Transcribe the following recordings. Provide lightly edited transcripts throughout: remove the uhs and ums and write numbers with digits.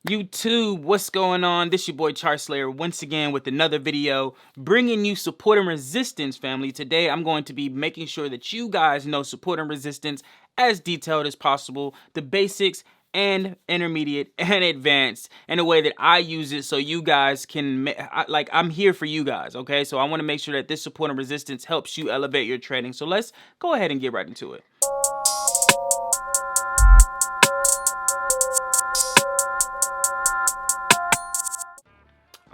YouTube, what's going on? This your boy Chart Slayer once again with another video, bringing you support and resistance, family. Today I'm going to be making sure that you guys know support and resistance as detailed as possible, the basics and intermediate and advanced, in a way that I use it so you guys can, I'm here for you guys, okay? So I want to make sure that this support and resistance helps you elevate your trading. So let's go ahead and get right into it.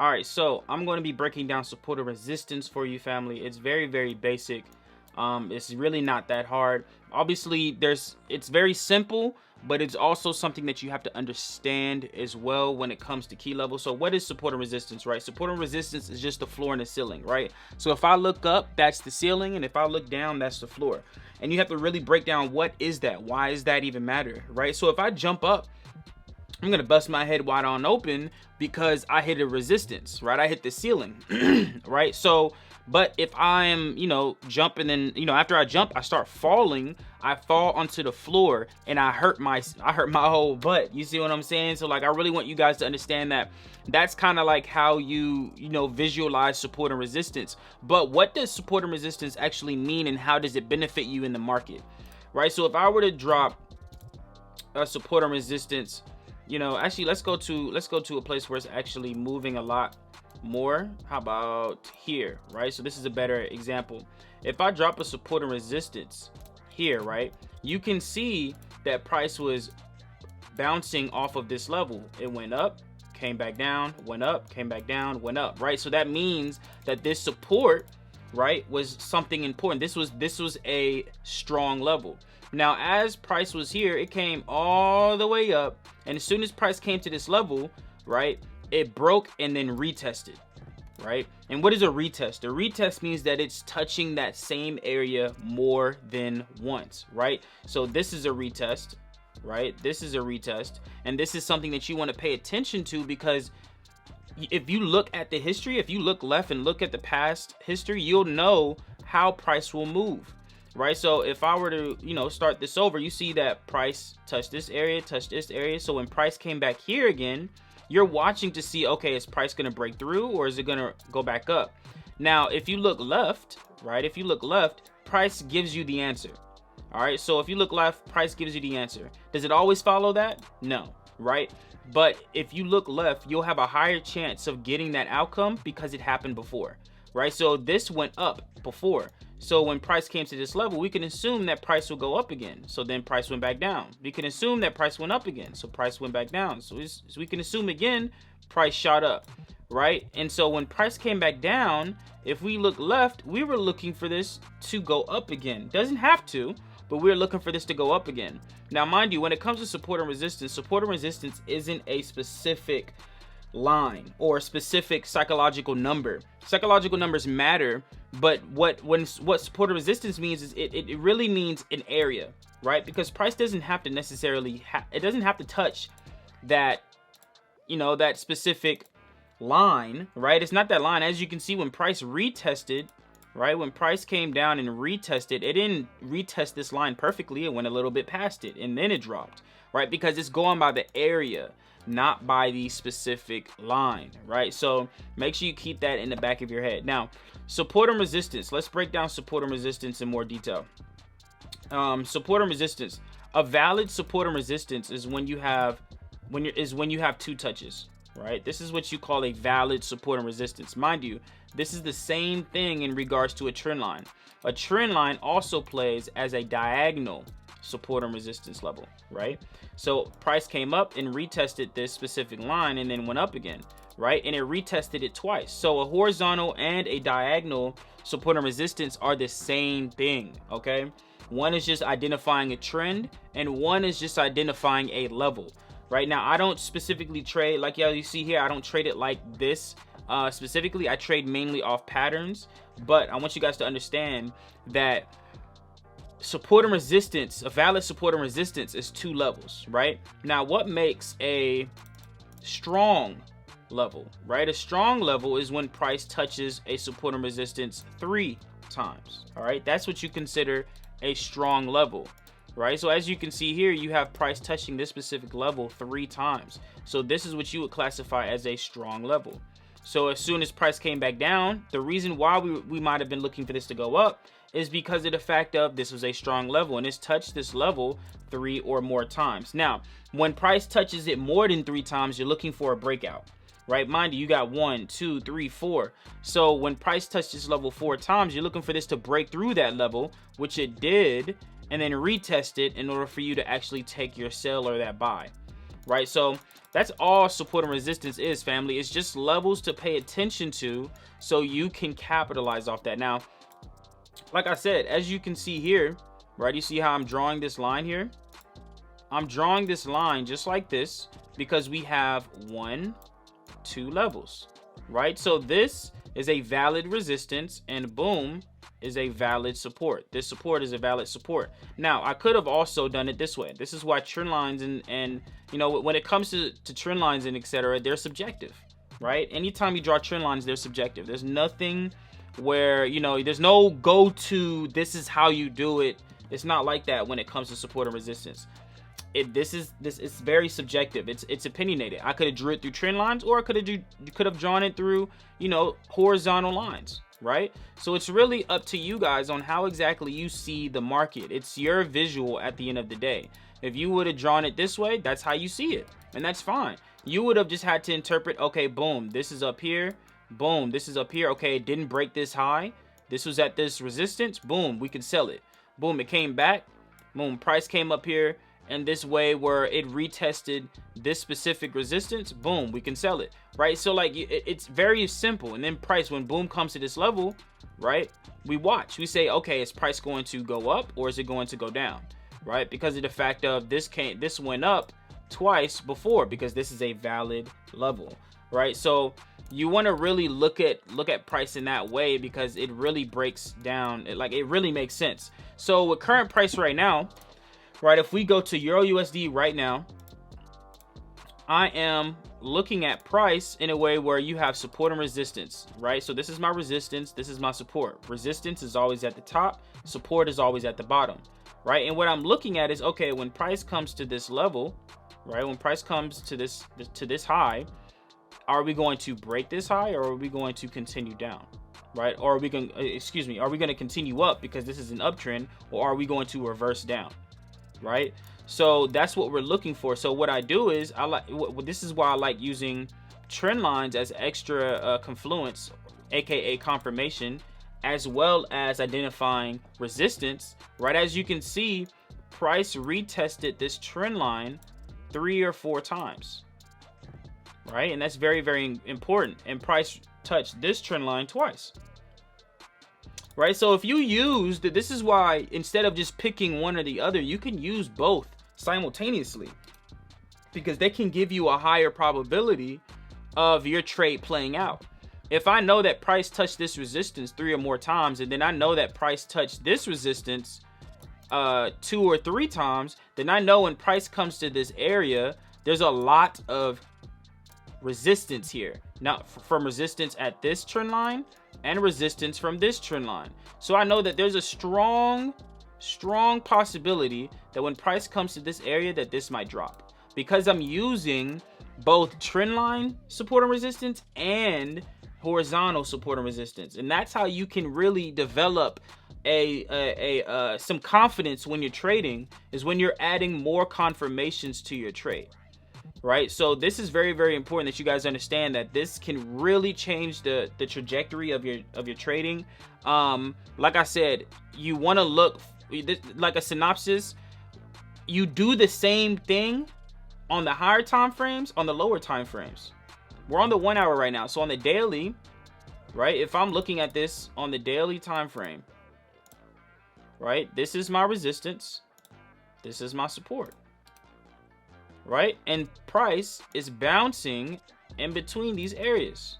All right, so I'm going to be breaking down support and resistance for you, family. It's very basic. It's really not that hard. Obviously, it's very simple, but it's also something that you have to understand as well when it comes to key level. So what is support and resistance, right? Support and resistance is just the floor and the ceiling, right? So if I look up, that's the ceiling, and if I look down, that's the floor. And you have to really break down, what is that? Why does that even matter, right? So if I jump up, I'm gonna bust my head wide on open because I hit a resistance, right? I hit the ceiling, right? So, but if I'm, jumping, and after I jump, I start falling. I fall onto the floor and I hurt my whole butt. You see what I'm saying? So like, I really want you guys to understand that that's kind of like how you visualize support and resistance. But what does support and resistance actually mean, and how does it benefit you in the market, right? So if I were to drop a support and resistance, actually let's go to a place where it's actually moving a lot more. How about here, right? So this is a better example. If I drop a support and resistance here, right, you can see that price was bouncing off of this level. It went up, came back down, went up, came back down, went up, right? So that means that this support, right, was something important. This was a strong level. Now, as price was here, it came all the way up, and as soon as price came to this level, right, it broke and then retested, right? And what is a retest? A retest means that it's touching that same area more than once, right? So this is a retest, right? This is a retest, and this is something that you want to pay attention to, because if you look at the history, if you look left and look at the past history, you'll know how price will move, right? So if I were to, start this over, you see that price touched this area, touched this area. So when price came back here again, you're watching to see, okay, is price going to break through, or is it going to go back up? Now, if you look left, right, if you look left, price gives you the answer. All right, so if you look left, price gives you the answer. Does it always follow that? No, right? But if you look left, you'll have a higher chance of getting that outcome because it happened before, right? So this went up before. So when price came to this level, we can assume that price will go up again. So then price went back down. We can assume that price went up again. So price went back down. So we can assume again, price shot up, right? And so when price came back down, if we look left, we were looking for this to go up again. Doesn't have to, but we're looking for this to go up again. Now, mind you, when it comes to support and resistance isn't a specific line or a specific psychological number. Psychological numbers matter, but what support and resistance means is it really means an area, right? Because price doesn't have to necessarily it doesn't have to touch that, that specific line, right? It's not that line. As you can see, when price retested, right, when price came down and retested, it didn't retest this line perfectly. It went a little bit past it and then it dropped, right? Because it's going by the area, not by the specific line, right? So make sure you keep that in the back of your head. Now, support and resistance. Let's break down support and resistance in more detail. Support and resistance. A valid support and resistance is when you have two touches, right? This is what you call a valid support and resistance. Mind you, this is the same thing in regards to a trend line. A trend line also plays as a diagonal support and resistance level, right? So price came up and retested this specific line and then went up again, right? And it retested it twice. So a horizontal and a diagonal support and resistance are the same thing, okay? One is just identifying a trend and one is just identifying a level. Right now, I don't specifically trade like you see here. I don't trade it like this specifically. I trade mainly off patterns, but I want you guys to understand that support and resistance, a valid support and resistance, is two levels, right? Now, what makes a strong level, right? A strong level is when price touches a support and resistance 3 times. All right, that's what you consider a strong level, right? So as you can see here, you have price touching this specific level 3 times. So this is what you would classify as a strong level. So as soon as price came back down, the reason why we might have been looking for this to go up is because of the fact of this was a strong level, and it's touched this level 3 or more times. Now, when price touches it more than 3 times, you're looking for a breakout, right? Mind you, you got 1, 2, 3, 4. So when price touched this level 4 times, you're looking for this to break through that level, which it did, and then retest it in order for you to actually take your sell or that buy, right? So that's all support and resistance is, family. It's just levels to pay attention to so you can capitalize off that. Now, like I said, as you can see here, right, you see how I'm drawing this line here? I'm drawing this line just like this because we have 1, 2 levels, right? So this is a valid resistance, and boom, is a valid support. This support is a valid support. Now, I could have also done it this way. This is why trend lines and you know, when it comes to trend lines and etc., they're subjective, right? Anytime you draw trend lines, they're subjective. There's nothing where, you know, there's no go-to, this is how you do it. It's not like that when it comes to support and resistance. This is very subjective. It's opinionated. I could have drew it through trend lines, or I could have drawn it through, you know, horizontal lines, right? So it's really up to you guys on how exactly you see the market. It's your visual at the end of the day. If you would have drawn it this way, that's how you see it, and that's fine. You would have just had to interpret, okay, boom, this is up here, boom, this is up here, okay, it didn't break this high, this was at this resistance, boom, we can sell it, boom, it came back, boom, price came up here, and this way where it retested this specific resistance, boom, we can sell it, right? So like, it's very simple. And then price, when boom comes to this level, right, we watch, we say, okay, is price going to go up or is it going to go down, right? Because of the fact of this went up twice before, because this is a valid level, right? So you want to really look at price in that way, because it really breaks down, it really makes sense. So with current price right now, right, if we go to Euro USD right now, I am looking at price in a way where you have support and resistance, right? So this is my resistance, this is my support. Resistance is always at the top, support is always at the bottom, right? And what I'm looking at is, okay, when price comes to this level, right, when price comes to this high, are we going to break this high, or are we going to continue down, right? Or are we going to continue up because this is an uptrend, or are we going to reverse down, right? So that's what we're looking for. So what I do is this is why I like using trend lines as extra confluence, aka confirmation, as well as identifying resistance, right? As you can see, price retested this trend line 3 or 4 times, right? And that's very, very important. And price touched this trend line twice, right? So if you use this is why instead of just picking one or the other, you can use both simultaneously, because they can give you a higher probability of your trade playing out. If I know that price touched this resistance 3 or more times, and then I know that price touched this resistance 2 or 3 times, then I know when price comes to this area, there's a lot of resistance here. Now, from resistance at this trend line and resistance from this trend line. So I know that there's a strong possibility that when price comes to this area, that this might drop, because I'm using both trend line support and resistance and horizontal support and resistance. And that's how you can really develop some confidence when you're trading, is when you're adding more confirmations to your trade, right? So this is very, very important that you guys understand that this can really change the trajectory of your trading. Like I said, you want to look like a synopsis. You do the same thing on the higher time frames, on the lower time frames. We're on the 1 hour right now. So on the daily, right, if I'm looking at this on the daily time frame, right, this is my resistance, this is my support, right? And price is bouncing in between these areas.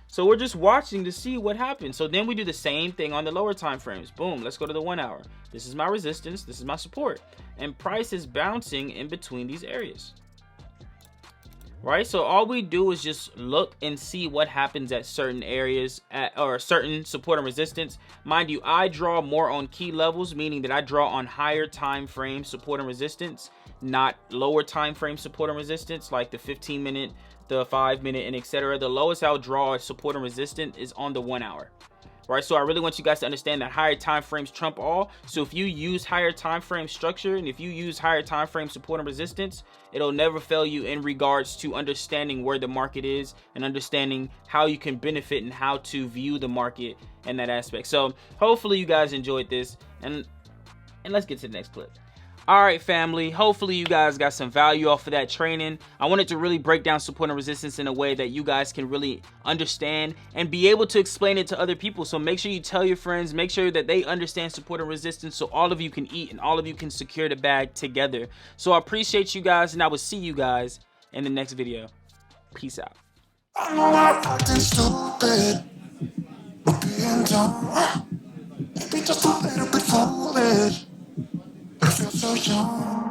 So we're just watching to see what happens. So then we do the same thing on the lower time frames. Boom, let's go to the 1 hour. This is my resistance, this is my support. And price is bouncing in between these areas, right? So all we do is just look and see what happens at certain areas or certain support and resistance. Mind you, I draw more on key levels, meaning that I draw on higher time frame support and resistance not lower time frame support and resistance like the 15-minute, the 5-minute, and etc. The lowest I'll draw support and resistance is on the 1 hour. Right, so I really want you guys to understand that higher time frames trump all. So if you use higher time frame structure, and if you use higher time frame support and resistance, it'll never fail you in regards to understanding where the market is and understanding how you can benefit and how to view the market in that aspect. So hopefully you guys enjoyed this, and let's get to the next clip. All right, family, hopefully you guys got some value off of that training. I wanted to really break down support and resistance in a way that you guys can really understand and be able to explain it to other people. So make sure you tell your friends, make sure that they understand support and resistance so all of you can eat and all of you can secure the bag together. So I appreciate you guys, and I will see you guys in the next video. Peace out. I know I'm acting stupid, but being dumb, maybe just a little bit foolish. I feel so young.